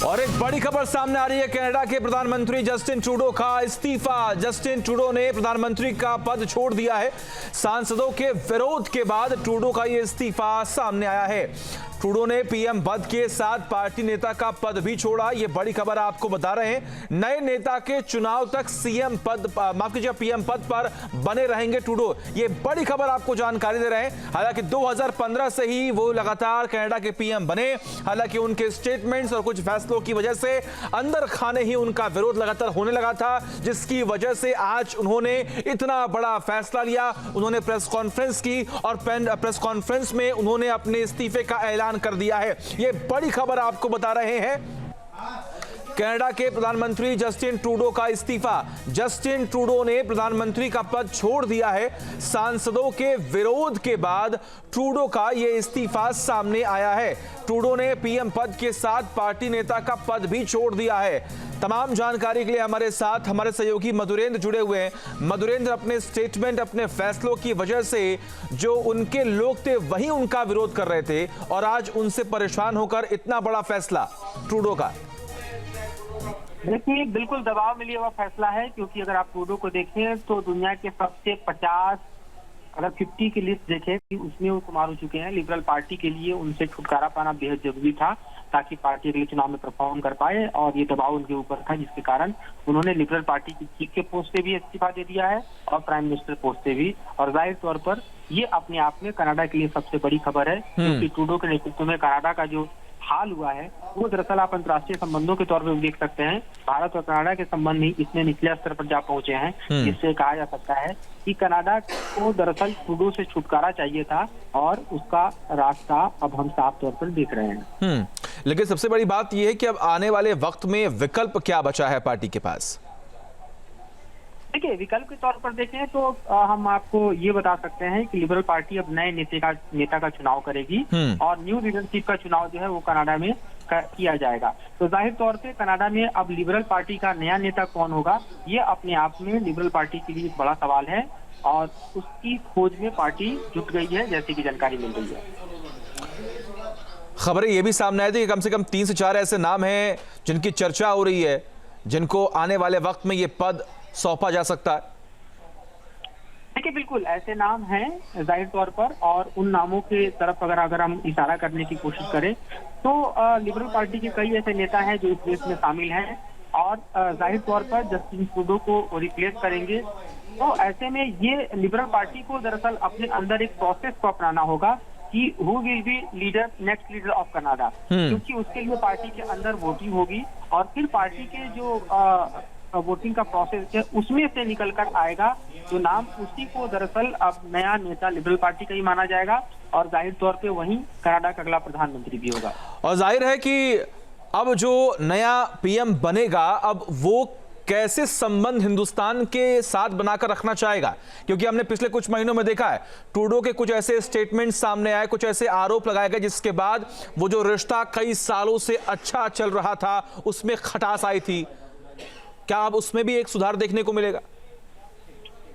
और एक बड़ी खबर सामने आ रही है। कनाडा के प्रधानमंत्री जस्टिन ट्रूडो का इस्तीफा। जस्टिन ट्रूडो ने प्रधानमंत्री का पद छोड़ दिया है। सांसदों के विरोध के बाद ट्रूडो का यह इस्तीफा सामने आया है। ट्रूडो ने पीएम पद के साथ पार्टी नेता का पद भी छोड़ा। यह बड़ी खबर आपको बता रहे हैं। नए नेता के चुनाव तक पीएम पद पर बने रहेंगे ट्रूडो। ये बड़ी खबर आपको जानकारी दे रहे हैं। हालांकि 2015 से ही वो लगातार कनाडा के पीएम बने। हालांकि उनके स्टेटमेंट्स और कुछ फैसलों की वजह से अंदर खाने ही उनका विरोध लगातार होने लगा था, जिसकी वजह से आज उन्होंने इतना बड़ा फैसला लिया। उन्होंने प्रेस कॉन्फ्रेंस की और प्रेस कॉन्फ्रेंस में उन्होंने अपने इस्तीफे का ऐलान कर दिया है। यह बड़ी खबर आपको बता रहे हैं। कनाडा के प्रधानमंत्री जस्टिन ट्रूडो का इस्तीफा। जस्टिन ट्रूडो ने प्रधानमंत्री का पद छोड़ दिया है। सांसदों के विरोध के बाद ट्रूडो का यह इस्तीफा सामने आया है। ट्रूडो ने पीएम पद के साथ पार्टी नेता का पद भी छोड़ दिया है। तमाम जानकारी के लिए हमारे साथ हमारे सहयोगी मधुरेंद्र जुड़े हुए हैं। मधुरेंद्र, अपने स्टेटमेंट, अपने फैसलों की वजह से जो उनके लोग थे वही उनका विरोध कर रहे थे और आज उनसे परेशान होकर इतना बड़ा फैसला ट्रूडो का। देखिए, बिल्कुल दबाव में लिया हुआ फैसला है, क्योंकि अगर आप ट्रूडो को देखें तो दुनिया के सबसे 50 की लिस्ट देखें कि उसमें वो शुमार हो चुके हैं। लिबरल पार्टी के लिए उनसे छुटकारा पाना बेहद जरूरी था ताकि पार्टी अगले चुनाव में परफॉर्म कर पाए, और ये दबाव उनके ऊपर था, जिसके कारण उन्होंने लिबरल पार्टी की चीफ के पोस्ट से भी इस्तीफा दे दिया है और प्राइम मिनिस्टर पोस्ट से भी। और जाहिर तौर पर ये अपने आप में कनाडा के लिए सबसे बड़ी खबर है, क्योंकि ट्रूडो के नेतृत्व में कनाडा का जो हाल हुआ है वो दरअसल आप अंतर्राष्ट्रीय संबंधों के तौर पर देख सकते हैं। भारत और कनाडा के संबंध ही इतने निचले स्तर पर जा पहुंचे हैं, जिससे कहा जा सकता है कि कनाडा को दरअसल ट्रूडो से छुटकारा चाहिए था और उसका रास्ता अब हम साफ तौर पर देख रहे हैं। लेकिन सबसे बड़ी बात यह है कि अब आने वाले वक्त में विकल्प क्या बचा है पार्टी के पास? देखिए, विकल्प के तौर पर देखें तो हम आपको ये बता सकते हैं कि लिबरल पार्टी अब नए नेता का चुनाव करेगी और न्यू लीडरशिप का चुनाव जो है वो कनाडा में किया जाएगा। तो जाहिर तौर पे कनाडा में अब लिबरल पार्टी का नया नेता कौन होगा, ये अपने आप में लिबरल पार्टी के लिए बड़ा सवाल है और उसकी खोज में पार्टी जुट गई है, जैसे की जानकारी मिल रही है। खबरें ये भी सामने आई थी कि कम से कम 3 से 4 ऐसे नाम हैं जिनकी चर्चा हो रही है, जिनको आने वाले वक्त में ये पद सौंपा जा सकता है। देखिए, बिल्कुल ऐसे नाम हैं जाहिर तौर पर, और उन नामों के तरफ अगर हम इशारा करने की कोशिश करें तो लिबरल पार्टी के कई ऐसे नेता हैं जो इस लिस्ट में शामिल हैं और जाहिर तौर पर जस्टिन ट्रूडो को रिप्लेस करेंगे। तो ऐसे में ये लिबरल पार्टी को दरअसल अपने अंदर एक प्रोसेस को अपनाना होगा कि who will be leader, next leader of Canada, क्योंकि उसके लिए पार्टी के अंदर वोटिंग होगी और फिर पार्टी के जो वोटिंग का प्रोसेस है उसमें से निकल कर आएगा जो नाम, उसी को दरअसल अब नया नेता लिबरल पार्टी का ही माना जाएगा और जाहिर तौर पे वही कनाडा का अगला प्रधानमंत्री भी होगा। और जाहिर है कि अब जो नया पीएम बनेगा, अब वो कैसे संबंध हिंदुस्तान के साथ बनाकर रखना चाहेगा, क्योंकि हमने पिछले कुछ महीनों में देखा है ट्रूडो के कुछ ऐसे स्टेटमेंट सामने आए, कुछ ऐसे आरोप लगाए गए, जिसके बाद वो जो रिश्ता कई सालों से अच्छा चल रहा था उसमें खटास आई थी। क्या अब उसमें भी एक सुधार देखने को मिलेगा?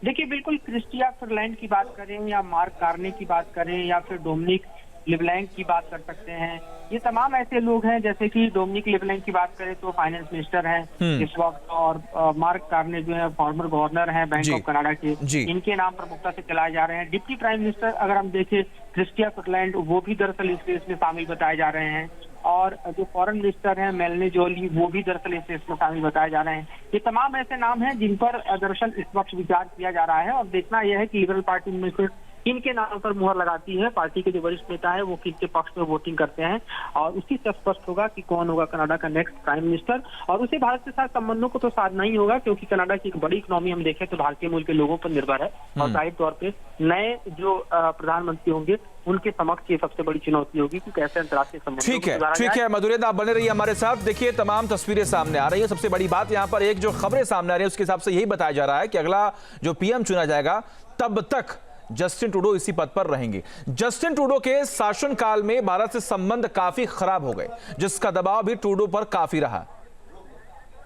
देखिए, बिल्कुल क्रिस्टिया फर्लैंड की बात करें या मार्क कार्ने की बात करें या फिर डोमिनिक लिबलैंक की बात कर सकते हैं, ये तमाम ऐसे लोग हैं। जैसे कि डोमिनिक लिबलैंक की बात करें तो फाइनेंस मिनिस्टर हैं इस वक्त, और मार्क कार्ने जो है फॉर्मर गवर्नर हैं बैंक ऑफ कनाडा के, इनके नाम प्रमुखता से चलाए जा रहे हैं। डिप्टी प्राइम मिनिस्टर अगर हम देखें क्रिस्टिया फर्लैंड, वो भी दरअसल इस केस में शामिल बताए जा रहे हैं, और जो फॉरेन मिनिस्टर हैं मेलनी जोली, वो भी दरअसल इस केस में शामिल बताए जा रहे हैं। ये तमाम ऐसे नाम हैं जिन पर दरअसल इस वक्त विचार किया जा रहा है और देखना यह है कि लिबरल पार्टी में से इनके नाम पर मुहर लगाती है। पार्टी के जो वरिष्ठ नेता है वो किसके पक्ष में वोटिंग करते हैं और उसी से स्पष्ट होगा कि कौन होगा कनाडा का नेक्स्ट प्राइम मिनिस्टर। और उसे भारत के साथ संबंधों को तो साधना ही होगा, क्योंकि कनाडा की एक बड़ी इकोनॉमी हम देखें तो भारतीय मूल के लोगों पर निर्भर है और जाहिर तौर पे नए जो प्रधानमंत्री होंगे उनके समक्ष ये सबसे बड़ी चुनौती होगी कि कैसे अंतर्राष्ट्रीय संबंध। ठीक है मधुरेंद्र, आप बने रहिए हमारे साथ। देखिए, तमाम तस्वीरें सामने आ रही है। सबसे बड़ी बात यहाँ पर एक जो खबरें सामने आ रही है उसके हिसाब से यही बताया जा रहा है कि अगला जो पीएम चुना जाएगा तब तक जस्टिन ट्रूडो इसी पद पर रहेंगे। जस्टिन ट्रूडो के शासनकाल में भारत से संबंध काफी खराब हो गए, जिसका दबाव भी ट्रूडो पर काफी रहा।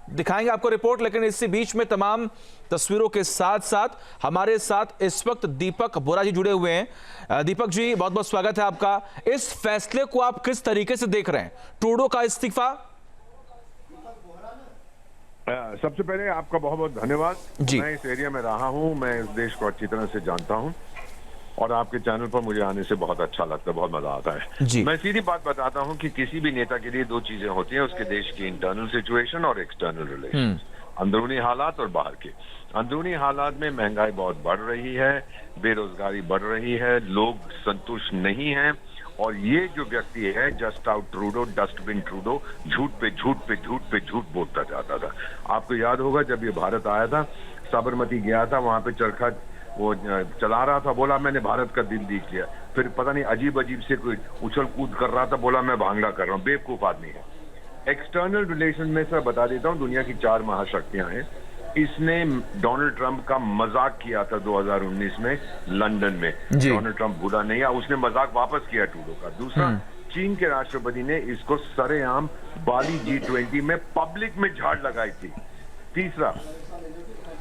दिखाएंगे आपको रिपोर्ट, लेकिन इसी बीच में तमाम तस्वीरों के साथ साथ हमारे साथ इस वक्त दीपक बोरा जी जुड़े हुए हैं। दीपक जी, बहुत बहुत स्वागत है आपका। इस फैसले को आप किस तरीके से देख रहे हैं, ट्रूडो का इस्तीफा? सबसे पहले आपका बहुत बहुत धन्यवाद। जी। मैं इस एरिया में रहा हूँ, मैं इस देश को अच्छी तरह से जानता हूँ और आपके चैनल पर मुझे आने से बहुत अच्छा लगता है, बहुत मजा आता है। जी। मैं सीधी बात बताता हूँ कि किसी भी नेता के लिए दो चीजें होती हैं, उसके देश की इंटरनल सिचुएशन और एक्सटर्नल रिलेशन, अंदरूनी हालात और बाहर के। अंदरूनी हालात में महंगाई बहुत बढ़ रही है, बेरोजगारी बढ़ रही है, लोग संतुष्ट नहीं हैं और ये जो व्यक्ति है just out Trudeau, dustbin Trudeau, झूठ पे झूठ पे झूठ पे झूठ बोलता जाता था। आपको याद होगा जब ये भारत आया था, साबरमती गया था, वहां पे चरखा वो चला रहा था, बोला मैंने भारत का दिल जीत लिया। फिर पता नहीं अजीब अजीब से कोई उछल कूद कर रहा था, बोला मैं भांगड़ा कर रहा हूँ। बेवकूफ आदमी है। एक्सटर्नल रिलेशन में सर बता देता हूँ, दुनिया की 4 महाशक्तियां हैं। इसने डोनाल्ड ट्रंप का मजाक किया था 2019 में लंदन में। डोनाल्ड ट्रंप बुरा नहीं है, उसने मजाक वापस किया ट्रूडो का। दूसरा, चीन के राष्ट्रपति ने इसको सरेआम बाली G20 में पब्लिक में झाड़ लगाई थी। तीसरा,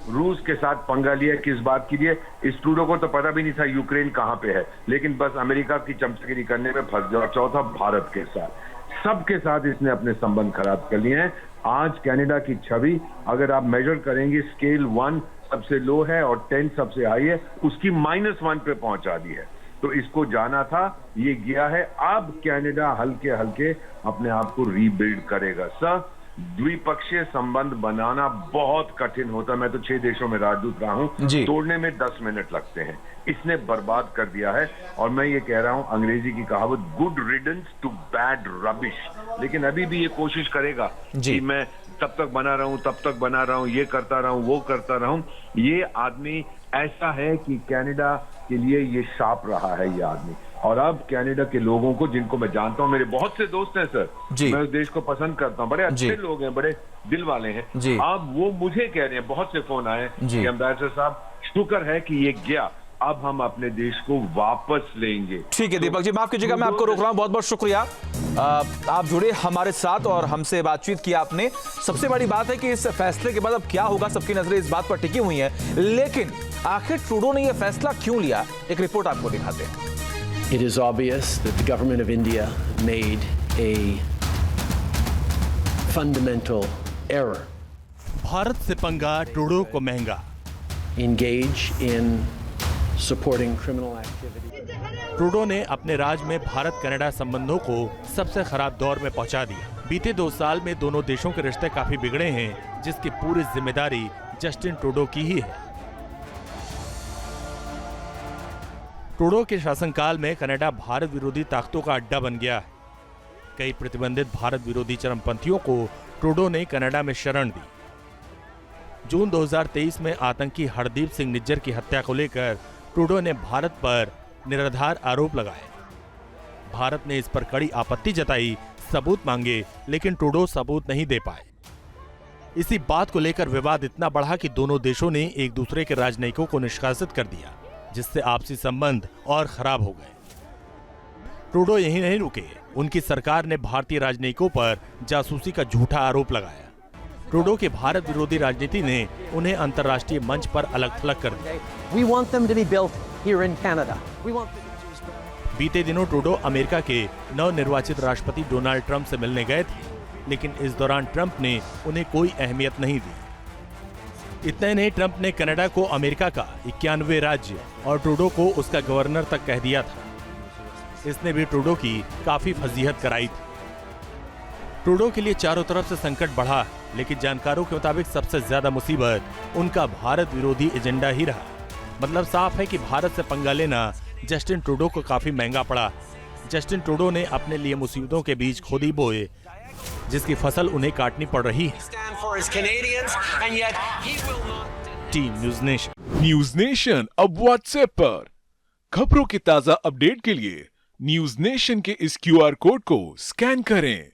रूस के साथ पंगा लिया, किस बात के लिए? इस ट्रूडो को तो पता भी नहीं था यूक्रेन कहां पे है, लेकिन बस अमेरिका की चमचगिरी करने में फंस गया। चौथा, भारत के साथ, सबके साथ इसने अपने संबंध खराब कर लिए हैं। आज कनाडा की छवि अगर आप मेजर करेंगे, स्केल 1 सबसे लो है और 10 सबसे हाई है, उसकी -1 पे पहुंचा दी है। तो इसको जाना था, ये गया है। अब कनाडा हल्के हल्के अपने आप को रीबिल्ड करेगा। सर, द्विपक्षीय संबंध बनाना बहुत कठिन होता है। मैं तो 6 देशों में राजदूत रहा हूं, तोड़ने में 10 मिनट लगते हैं। इसने बर्बाद कर दिया है और मैं ये कह रहा हूं, अंग्रेजी की कहावत, गुड रिडन्स टू बैड रबिश। लेकिन अभी भी ये कोशिश करेगा कि मैं तब तक बना रहा हूं, तब तक बना रहा हूं, ये करता रहा हूं, वो करता रहा हूं। ये आदमी ऐसा है कि कनाडा के लिए ये शाप रहा है ये आदमी। और अब कनाडा के लोगों को, जिनको मैं जानता हूं, मेरे बहुत से दोस्त हैं सर, मैं उस देश को पसंद करता हूं, बड़े अच्छे लोग हैं, बड़े दिल वाले हैं। अब वो मुझे कह रहे हैं, बहुत से फोन आए कि अम्बेसडर साहब शुक्र है कि ये गया, अब हम अपने देश को वापस लेंगे। ठीक है दीपक जी, माफ कीजिएगा मैं आपको रोक रहा हूं, बहुत बहुत शुक्रिया। आप जुड़े हमारे साथ और हमसे बातचीत की आपने। सबसे बड़ी बात है कि इस फैसले के बाद अब क्या होगा, सबकी नजरें इस बात पर टिकी हुई हैं। लेकिन आखिर ट्रूडो ने यह फैसला क्यों लिया, एक रिपोर्ट आपको दिखाते हैं। It is obvious that the government of India made a fundamental error. Bharat से पंगा ट्रूडो को महंगा। Engage in supporting criminal activity. Trudeau ने अपने राज में भारत कनाडा संबंधों को सबसे खराब दौर में पहुंचा दिया। बीते 2 साल में दोनों देशों के रिश्ते काफी बिगड़े हैं, जिसकी पूरी जिम्मेदारी जस्टिन ट्रूडो की ही है। ट्रूडो के शासनकाल में कनाडा भारत विरोधी ताकतों का अड्डा बन गया है। कई प्रतिबंधित भारत विरोधी चरमपंथियों को ट्रूडो ने कनाडा में शरण दी। जून 2023 में आतंकी हरदीप सिंह निज्जर की हत्या को लेकर ट्रूडो ने भारत पर निराधार आरोप लगाए। भारत ने इस पर कड़ी आपत्ति जताई, सबूत मांगे, लेकिन ट्रूडो सबूत नहीं दे पाए। इसी बात को लेकर विवाद इतना बढ़ा कि दोनों देशों ने एक दूसरे के राजनयिकों को निष्कासित कर दिया, जिससे आपसी संबंध और खराब हो गए। ट्रूडो यही नहीं रुके, उनकी सरकार ने भारतीय राजनयिकों पर जासूसी का झूठा आरोप लगाया। ट्रूडो की भारत विरोधी राजनीति ने उन्हें अंतर्राष्ट्रीय मंच पर अलग-थलग कर दिया। We want them to be built here in Canada. We want बीते दिनों ट्रूडो अमेरिका के नवनिर्वाचित राष्ट्रपति डोनाल्ड ट्रंप से मिलने गए थे, लेकिन इस दौरान ट्रंप ने उन्हें कोई अहमियत नहीं दी। इतना ही नहीं, ट्रंप ने कनाडा को अमेरिका का 91वें राज्य और ट्रूडो को उसका गवर्नर तक कह दिया था। इसने भी ट्रूडो की काफी फजीहत कराई थी। ट्रूडो के लिए चारों तरफ से संकट बढ़ा, लेकिन जानकारों के मुताबिक सबसे ज्यादा मुसीबत उनका भारत विरोधी एजेंडा ही रहा। मतलब साफ है कि भारत से पंगा लेना जस्टिन ट्रूडो को काफी महंगा पड़ा। जस्टिन ट्रूडो ने अपने लिए मुसीबतों के बीज खुद ही बोए, जिसकी फसल उन्हें काटनी पड़ रही है। टीम न्यूज़ नेशन अब व्हाट्सएप पर खबरों के ताजा अपडेट के लिए न्यूज़ नेशन के इस QR कोड को स्कैन करें।